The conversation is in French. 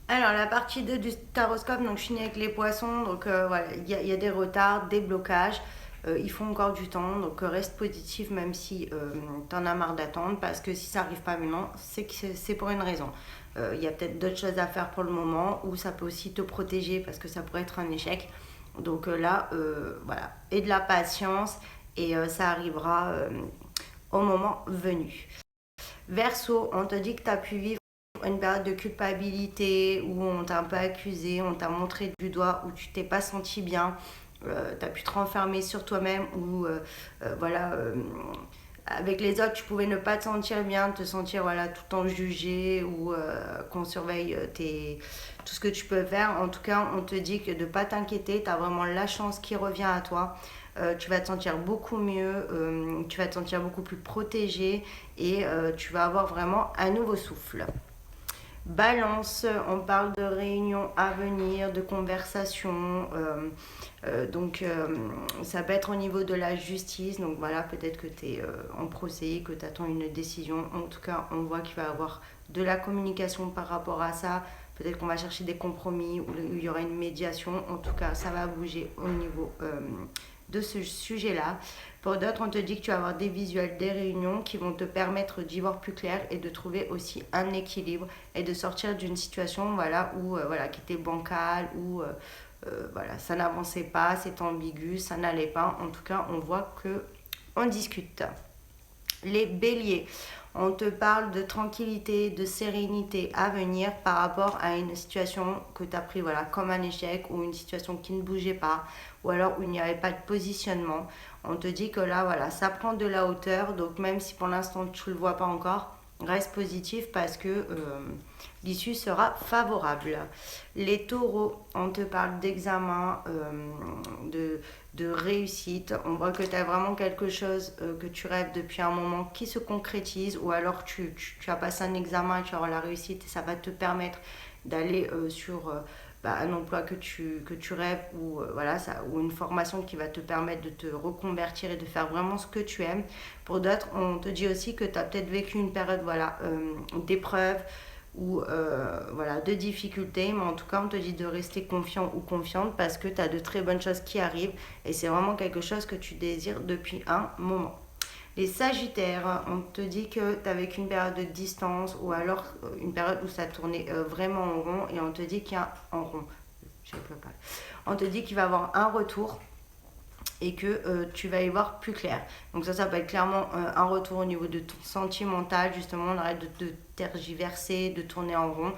Alors, la partie 2 du taroscope, donc je finis avec les poissons. Donc, voilà, il y a des retards, des blocages. Il faut encore du temps. Donc, reste positif, même si t'en as marre d'attendre. Parce que si ça arrive pas maintenant, c'est que c'est pour une raison. Il y a peut-être d'autres choses à faire pour le moment. Ou ça peut aussi te protéger parce que ça pourrait être un échec. Donc, là, voilà. Et de la patience. Et ça arrivera au moment venu. Verseau, on te dit que tu as pu vivre une période de culpabilité où on t'a un peu accusé, on t'a montré du doigt, où tu t'es pas senti bien, tu as pu te renfermer sur toi-même, ou voilà, avec les autres, tu pouvais ne pas te sentir bien, te sentir voilà, tout le temps jugé, ou qu'on surveille tout ce que tu peux faire. En tout cas, on te dit que de ne pas t'inquiéter, tu as vraiment la chance qui revient à toi. Tu vas te sentir beaucoup mieux, tu vas te sentir beaucoup plus protégé et tu vas avoir vraiment un nouveau souffle. Balance, on parle de réunions à venir, de conversations. Ça peut être au niveau de la justice. Donc voilà, peut-être que tu es en procès, que tu attends une décision. En tout cas, on voit qu'il va y avoir de la communication par rapport à ça. Peut-être qu'on va chercher des compromis ou il y aura une médiation. En tout cas, ça va bouger au niveau de ce sujet-là. Pour d'autres, on te dit que tu vas avoir des visuels, des réunions qui vont te permettre d'y voir plus clair et de trouver aussi un équilibre et de sortir d'une situation voilà, où, voilà, qui était bancale, où voilà, ça n'avançait pas, c'était ambigu, ça n'allait pas. En tout cas, on voit que on discute. Les béliers, on te parle de tranquillité, de sérénité à venir par rapport à une situation que tu as pris voilà, comme un échec ou une situation qui ne bougeait pas ou alors où il n'y avait pas de positionnement. On te dit que là, voilà, ça prend de la hauteur. Donc même si pour l'instant tu ne le vois pas encore, reste positif parce que l'issue sera favorable. Les taureaux, on te parle d'examen, de réussite. On voit que tu as vraiment quelque chose que tu rêves depuis un moment qui se concrétise ou alors tu as passé un examen, tu auras la réussite et ça va te permettre d'aller sur un emploi que tu rêves ou, voilà, ou une formation qui va te permettre de te reconvertir et de faire vraiment ce que tu aimes. Pour d'autres, on te dit aussi que tu as peut-être vécu une période voilà, d'épreuve ou voilà, de difficultés, mais en tout cas on te dit de rester confiant ou confiante parce que tu as de très bonnes choses qui arrivent et c'est vraiment quelque chose que tu désires depuis un moment. Les Sagittaires, on te dit que tu as vécu une période de distance ou alors une période où ça tournait vraiment en rond et on te dit qu'il y a en rond. Je peux pas. On te dit qu'il va y avoir un retour et que tu vas y voir plus clair. Donc ça peut être clairement un retour au niveau de ton sentimental, justement, on arrête de tergiverser, de tourner en rond.